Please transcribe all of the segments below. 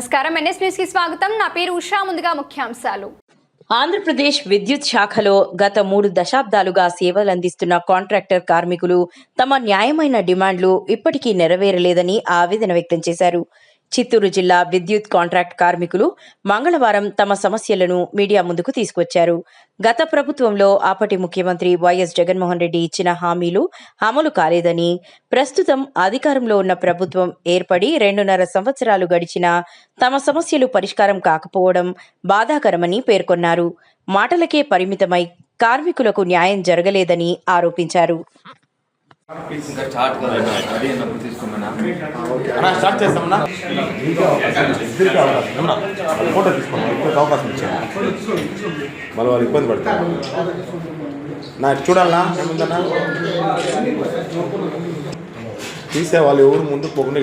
నమస్కారం NS news కి స్వాగతం. నా పేరు ఉషా. ముందుగా ముఖ్యాంశాలు. ఆంధ్రప్రదేశ్ విద్యుత్ శాఖలో గత 3 దశాబ్దాలుగా సేవలందిస్తున్న కాంట్రాక్టర్ కార్మికులు తమ న్యాయమైన డిమాండ్లు ఇప్పటికీ నెరవేరలేదని ఆవేదన వ్యక్తం చేశారు. చిత్తూరు జిల్లా విద్యుత్ కాంట్రాక్ట్ కార్మికులు మంగళవారం తమ సమస్యలను మీడియా ముందుకు తీసుకొచ్చారు. గత ప్రభుత్వంలో అప్పటి ముఖ్యమంత్రి వైఎస్ జగన్మోహన్ రెడ్డి ఇచ్చిన హామీలు అమలు కాలేదని, ప్రస్తుతం అధికారంలో ఉన్న ప్రభుత్వం ఏర్పడి 2.5 సంవత్సరాలు గడిచినా తమ సమస్యలు పరిష్కారం కాకపోవడం బాధాకరమని పేర్కొన్నారు. మాటలకే పరిమితమై కార్మికులకు న్యాయం జరగలేదని ఆరోపించారు. ఫోటో తీసుకున్నాం అవకాశం ఇచ్చాను మళ్ళీ వాళ్ళు ఇబ్బంది పడతారు. నాకు చూడాలన్నా ఏముందన్నా తీసే వాళ్ళు ఎవరు ముందు పోకుండా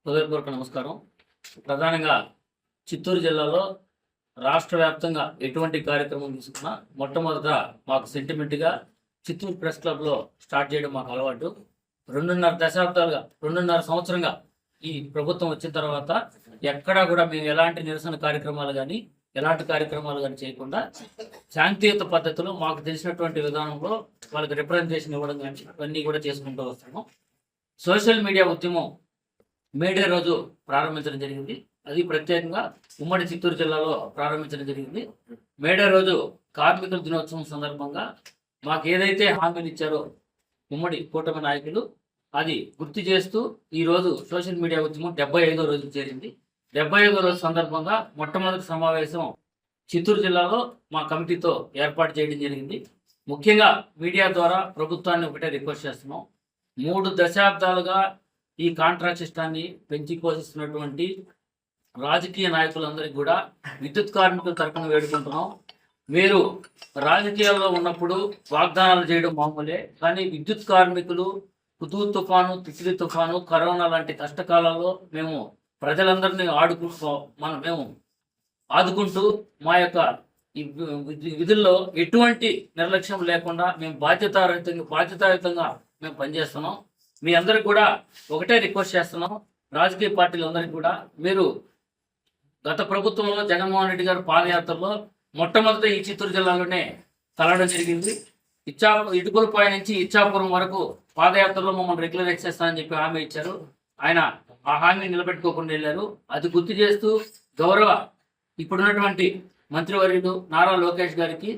హృదయపూర్వక నమస్కారం. ప్రధానంగా చిత్తూరు జిల్లాలో రాష్ట్ర వ్యాప్తంగా ఎటువంటి కార్యక్రమం తీసుకున్నా మొట్టమొదట మాకు సెంటిమెంట్గా చిత్తూరు ప్రెస్ క్లబ్లో స్టార్ట్ చేయడం మాకు అలవాటు. 2.5 సంవత్సరంగా ఈ ప్రభుత్వం వచ్చిన తర్వాత ఎక్కడా కూడా మేము ఎలాంటి నిరసన కార్యక్రమాలు కానీ చేయకుండా శాంతియుత పద్ధతిలో మాకు తెలిసినటువంటి విధానంలో వాళ్ళకి రిప్రజెంటేషన్ ఇవ్వడం కానీ ఇవన్నీ కూడా చేసుకుంటూ వస్తాము. సోషల్ మీడియా ఉద్యమం మేడే రోజు ప్రారంభించడం జరిగింది. అది ప్రత్యేకంగా ఉమ్మడి చిత్తూరు జిల్లాలో ప్రారంభించడం జరిగింది. మేడే రోజు కార్మికుల దినోత్సవం సందర్భంగా మాకు ఏదైతే హామీలు ఇచ్చారో ఉమ్మడి కూటమి నాయకులు అది గుర్తు చేస్తూ ఈరోజు సోషల్ మీడియా ఉద్యమం 75వ రోజు చేరింది. 75వ రోజు సందర్భంగా మొట్టమొదటి సమావేశం చిత్తూరు జిల్లాలో మా కమిటీతో ఏర్పాటు చేయడం జరిగింది. ముఖ్యంగా మీడియా ద్వారా ప్రభుత్వాన్ని ఒకటే రిక్వెస్ట్ చేస్తున్నాం. 3 దశాబ్దాలుగా ఈ కాంట్రాక్ట్ సిస్టాన్ని పెంచి పోషిస్తున్నటువంటి రాజకీయ నాయకులందరికీ కూడా విద్యుత్ కార్మికుల తరఫున వేడుకుంటున్నాం. మీరు రాజకీయాల్లో ఉన్నప్పుడు వాగ్దానాలు చేయడం మామూలే, కానీ విద్యుత్ కార్మికులు హుదూ తుఫాను, తిత్లీ తుఫాను, కరోనా లాంటి కష్టకాలాల్లో మేము ప్రజలందరినీ మేము ఆదుకుంటూ మా యొక్క విధుల్లో ఎటువంటి నిర్లక్ష్యం లేకుండా మేము బాధ్యతాయుతంగా మేము పనిచేస్తున్నాం. మీ అందరికి కూడా ఒకటే రిక్వెస్ట్ చేస్తున్నాం. రాజకీయ పార్టీలందరికీ కూడా మీరు గత ప్రభుత్వంలో జగన్మోహన్ రెడ్డి గారు పాదయాత్రలో మొట్టమొదట ఈ చిత్తూరు జిల్లాలోనే కలవడం జరిగింది. ఇటుకలపై నుంచి ఇచ్చాపురం వరకు పాదయాత్రలో మమ్మల్ని రెగ్యులరైజ్ చేస్తానని చెప్పి హామీ ఇచ్చారు. ఆయన ఆ హామీ నిలబెట్టుకోకుండా వెళ్ళారు. అది గుర్తు చేస్తూ గౌరవ ఇప్పుడున్నటువంటి మంత్రివర్యులు నారా లోకేష్ గారికి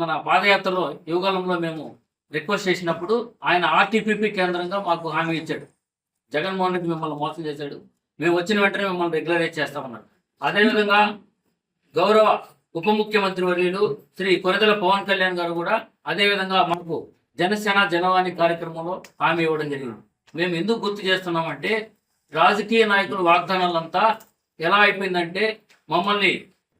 మన పాదయాత్రలో యువకాలంలో మేము రిక్వెస్ట్ చేసినప్పుడు ఆయన ఆర్టీపీపీ కేంద్రంగా మాకు హామీ ఇచ్చాడు. జగన్మోహన్ రెడ్డి మిమ్మల్ని మోసం చేశాడు, మేము వచ్చిన వెంటనే మిమ్మల్ని రెగ్యులరైజ్ చేస్తామన్నారు. అదేవిధంగా గౌరవ ఉప ముఖ్యమంత్రి వర్యులు శ్రీ కొరదల పవన్ కళ్యాణ్ గారు కూడా అదేవిధంగా మనకు జనసేన జనవాణి కార్యక్రమంలో హామీ ఇవ్వడం జరిగింది. మేము ఎందుకు గుర్తు చేస్తున్నామంటే రాజకీయ నాయకుల వాగ్దానాలంతా ఎలా అయిపోయిందంటే మమ్మల్ని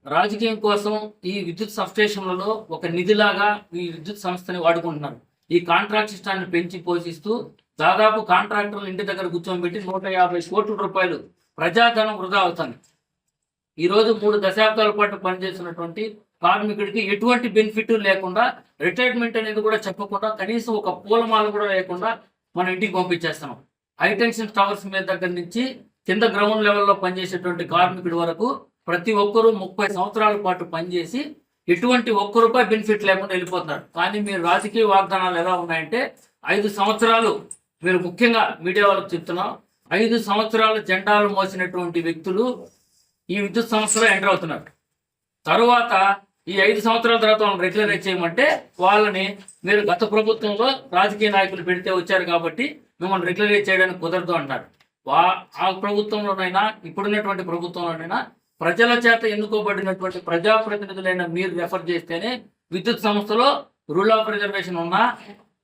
రాజకీయం కోసం ఈ విద్యుత్ సబ్స్టేషన్లలో ఒక నిధిలాగా ఈ విద్యుత్ సంస్థని వాడుకుంటున్నారు. ఈ కాంట్రాక్ట్ సిస్టాన్ని పెంచి పోషిస్తూ దాదాపు కాంట్రాక్టర్లు ఇంటి దగ్గర కూర్చోబెట్టి 150 కోట్ల రూపాయలు ప్రజాధనం వృధా అవుతుంది. ఈరోజు 3 దశాబ్దాల పాటు పనిచేస్తున్నటువంటి కార్మికుడికి ఎటువంటి బెనిఫిట్ లేకుండా, రిటైర్మెంట్ అనేది కూడా చెప్పకుండా, కనీసం ఒక పూలమాల కూడా లేకుండా మనం ఇంటికి పంపించేస్తున్నాం. హైటెన్షన్ టవర్స్ మీద దగ్గర నుంచి కింద గ్రౌండ్ లెవెల్లో పనిచేసేటువంటి కార్మికుడి వరకు ప్రతి ఒక్కరూ 30 సంవత్సరాల పాటు పనిచేసి ఎటువంటి ఒక్క రూపాయి బెనిఫిట్ లేకుండా వెళ్ళిపోతున్నారు. కానీ మీరు రాజకీయ వాగ్దానాలు ఎలా ఉన్నాయంటే 5 సంవత్సరాలు మీరు ముఖ్యంగా మీడియా వాళ్ళకి చెప్తున్నాం, 5 సంవత్సరాలు జెండాలు మోసినటువంటి వ్యక్తులు ఈ విద్యుత్ సంస్థలో ఎంటర్ అవుతున్నారు. తరువాత ఈ 5 సంవత్సరాల తర్వాత వాళ్ళని రెగ్యులరైజ్ చేయమంటే వాళ్ళని మీరు గత ప్రభుత్వంలో రాజకీయ నాయకులు పెడితే వచ్చారు కాబట్టి మిమ్మల్ని రెగ్యులరైజ్ చేయడానికి కుదరదు అంటారు. ఆ ప్రభుత్వంలోనైనా ఇప్పుడున్నటువంటి ప్రభుత్వంలోనైనా ప్రజల చేత ఎన్నుకోబడినటువంటి ప్రజాప్రతినిధులైన మీరు రెఫర్ చేస్తేనే విద్యుత్ సంస్థలో రూల్ ఆఫ్ రిజర్వేషన్ ఉన్నా,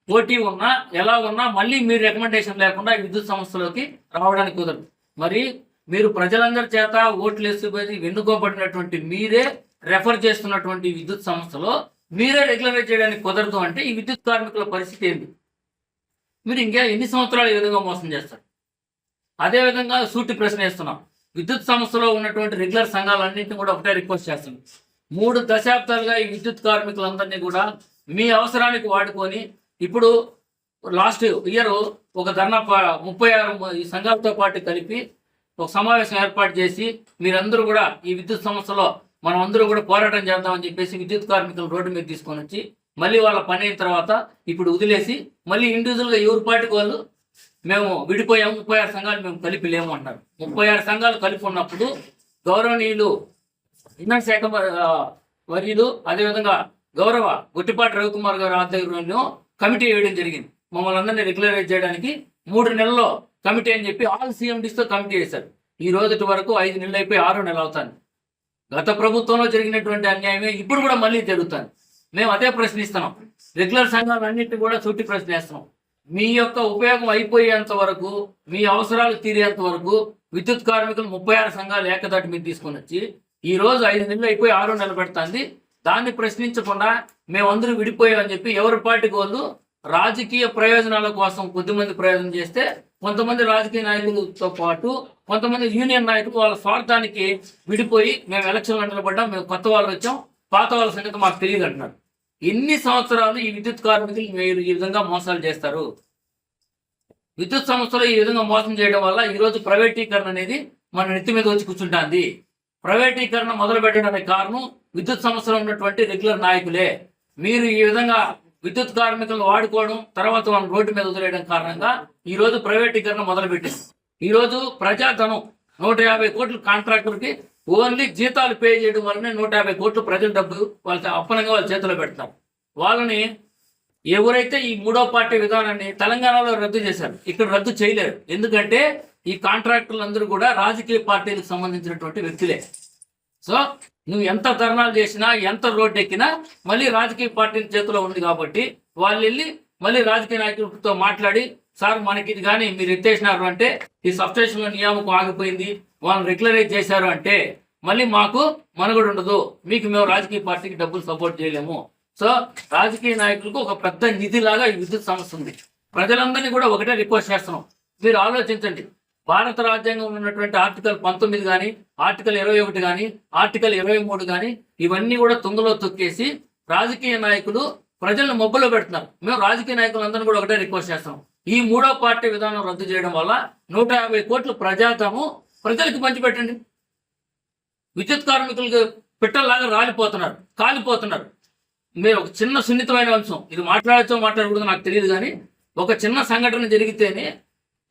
పోటీ ఉన్నా, ఎలా ఉన్నా మళ్ళీ మీరు రికమెండేషన్ లేకుండా విద్యుత్ సంస్థలోకి రావడానికి కుదరదు. మరి మీరు ప్రజలందరి చేత ఓట్లు వేసుకొని ఎన్నుకోబడినటువంటి మీరే రెఫర్ చేస్తున్నటువంటి విద్యుత్ సంస్థలో మీరే రెగ్యులరైజ్ చేయడానికి కుదరదు అంటే ఈ విద్యుత్ కార్మికుల పరిస్థితి ఏంటి? మీరు ఇంకా ఎన్ని సంవత్సరాలు ఈ విధంగా మోసం చేస్తారు? అదేవిధంగా సూటి ప్రశ్న వేస్తున్నాం. విద్యుత్ సంస్థలో ఉన్నటువంటి రెగ్యులర్ సంఘాలన్నింటినీ కూడా ఒకటే రిక్వెస్ట్ చేస్తున్నాం. 3 దశాబ్దాలుగా ఈ విద్యుత్ కార్మికులందరినీ కూడా మీ అవసరానికి వాడుకొని ఇప్పుడు లాస్ట్ ఇయర్ ఒక ధర్నా 36 ఈ సంఘాలతో పాటు కలిపి ఒక సమావేశం ఏర్పాటు చేసి మీరందరూ కూడా ఈ విద్యుత్ సమస్యలో మనం అందరూ కూడా పోరాటం చేద్దామని చెప్పేసి విద్యుత్ కార్మికులు రోడ్డు మీద తీసుకొని వచ్చి మళ్ళీ వాళ్ళ పని అయిన తర్వాత ఇప్పుడు వదిలేసి మళ్ళీ ఇండివిజువల్గా ఎవరి పార్టీకి వాళ్ళు మేము విడిపోయాము, 36 సంఘాలు మేము కలిపి లేము అంటారు. 36 సంఘాలు కలిపి ఉన్నప్పుడు గౌరవనీయులు ఇంధన శాఖ వర్యులు అదేవిధంగా గౌరవ గుట్టిపాటి రవికుమార్ గారు ఆధ్వర్యంలో కమిటీ వేయడం జరిగింది. మమ్మల్ని అందరినీ రెగ్యులరైజ్ చేయడానికి 3 నెలల్లో కమిటీ అని చెప్పి ఆల్ CMDస్తో కమిటీ వేశారు. ఈ రోజు వరకు 5 నెలలు అయిపోయి 6వ నెల అవుతాను. గత ప్రభుత్వంలో జరిగినటువంటి అన్యాయమే ఇప్పుడు కూడా మళ్ళీ జరుగుతాను. మేము అదే ప్రశ్నిస్తున్నాం. రెగ్యులర్ సంఘాలన్నింటినీ కూడా చుట్టి ప్రశ్నిస్తున్నాం. మీ యొక్క ఉపయోగం అయిపోయేంత వరకు, మీ అవసరాలు తీరేంత వరకు విద్యుత్ కార్మికులు 36 సంఘాలు ఏకదాటి మీద తీసుకొని వచ్చి ఈ రోజు 5 నెలలు అయిపోయి 6వ నెల పెడుతుంది. దాన్ని ప్రశ్నించకుండా మేమందరూ విడిపోయామని చెప్పి ఎవరి పార్టీకి వాళ్ళు రాజకీయ ప్రయోజనాల కోసం కొద్దిమంది ప్రయోజనం చేస్తే, కొంతమంది రాజకీయ నాయకులతో పాటు కొంతమంది యూనియన్ నాయకులు వాళ్ళ స్వార్థానికి విడిపోయి మేము ఎలక్షన్లో నిలబడ్డాం, మేము కొత్త వాళ్ళు వచ్చాం, పాత వాళ్ళ సంగతి మాకు తెలియదు అంటున్నారు. ఎన్ని సంవత్సరాలు ఈ విద్యుత్ కార్మికులు మీరు ఈ విధంగా మోసాలు చేస్తారు? విద్యుత్ సంస్థలో ఈ విధంగా మోసం చేయడం వల్ల ఈరోజు ప్రైవేటీకరణ అనేది మన నెత్తి మీద వచ్చి కూర్చుంటుంది. ప్రైవేటీకరణ మొదలు పెట్టడానికి కారణం విద్యుత్ సంస్థలో ఉన్నటువంటి రెగ్యులర్ నాయకులే. మీరు ఈ విధంగా విద్యుత్ కార్మికులను వాడుకోవడం, తర్వాత వాళ్ళని రోడ్డు మీద వదిలేయడం కారణంగా ఈ రోజు ప్రైవేటీకరణ మొదలుపెట్టింది. ఈ రోజు ప్రజాధనం 150 కోట్లు కాంట్రాక్టర్కి ఓన్లీ జీతాలు పే చేయడం వల్లనే 150 కోట్లు ప్రజల డబ్బు వాళ్ళ అప్పనంగా వాళ్ళ చేతిలో పెడతారు. వాళ్ళని ఎవరైతే ఈ 3వ పార్టీ విధానాన్ని తెలంగాణలో రద్దు చేశారు, ఇక్కడ రద్దు చేయలేరు. ఎందుకంటే ఈ కాంట్రాక్టర్లు అందరూ కూడా రాజకీయ పార్టీలకు సంబంధించినటువంటి వ్యక్తులే. సో నువ్వు ఎంత ధర్నాలు చేసినా, ఎంత రోడ్డు ఎక్కినా మళ్ళీ రాజకీయ పార్టీల చేతిలో ఉంది కాబట్టి వాళ్ళు వెళ్ళి మళ్ళీ రాజకీయ నాయకులతో మాట్లాడి, సార్ మనకి ఇది కానీ మీరు ఎత్తేసినారు అంటే, ఈ సబ్స్టేషన్లో నియామకం ఆగిపోయింది, వాళ్ళని రెగ్యులరైజ్ చేశారు అంటే మళ్ళీ మాకు మనుగడ ఉండదు, మీకు మేము రాజకీయ పార్టీకి డబ్బులు సపోర్ట్ చేయలేము. సో రాజకీయ నాయకులకు ఒక పెద్ద నిధిలాగా ఈ విద్యుత్ సమస్య ఉంది. ప్రజలందరినీ కూడా ఒకటే రిక్వెస్ట్ చేస్తున్నాం, మీరు ఆలోచించండి. భారత రాజ్యాంగంలో ఉన్నటువంటి ఆర్టికల్ 19 కానీ, ఆర్టికల్ 21 కానీ, ఆర్టికల్ 23 కానీ ఇవన్నీ కూడా తుంగలో తొక్కేసి రాజకీయ నాయకులు ప్రజలను మబ్బులో పెడుతున్నారు. మేము రాజకీయ నాయకులందరినీ కూడా ఒకటే రిక్వెస్ట్ చేస్తాం, ఈ 3వ పార్టీ విధానం రద్దు చేయడం వల్ల 150 కోట్లు ప్రజాధనం ప్రజలకు పంచిపెట్టండి. విద్యుత్ కార్మికులకు పిట్టల్లాగా రాలిపోతున్నారు, కాలిపోతున్నారు. మీరు ఒక చిన్న సున్నితమైన అంశం, ఇది మాట్లాడచ్చో మాట్లాడకూడదు నాకు తెలియదు, కానీ ఒక చిన్న సంఘటన జరిగితేనే,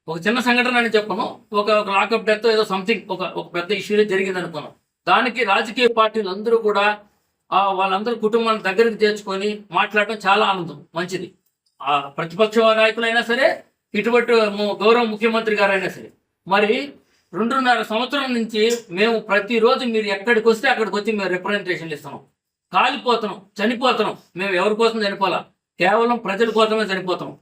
ఒక చిన్న సంఘటన అని చెప్పను, ఒక లాకప్ డెత్ ఏదో సంథింగ్ ఒక పెద్ద ఇష్యూనే జరిగింది అనుకున్నాం. దానికి రాజకీయ పార్టీలు అందరూ కూడా వాళ్ళందరూ కుటుంబాన్ని దగ్గరికి చేర్చుకొని మాట్లాడటం చాలా ఆనందం, మంచిది. ప్రతిపక్ష నాయకులైనా సరే, ఇటువంటి గౌరవ ముఖ్యమంత్రి గారైనా సరే. మరి 2.5 సంవత్సరం నుంచి మేము ప్రతిరోజు మీరు ఎక్కడికి వస్తే అక్కడికి వచ్చి మేము రిప్రజెంటేషన్లు ఇస్తున్నాం. కాలిపోతున్నాం, చనిపోతున్నాం. మేము ఎవరి కోసం చనిపోలా, కేవలం ప్రజల కోసమే చనిపోతున్నాం.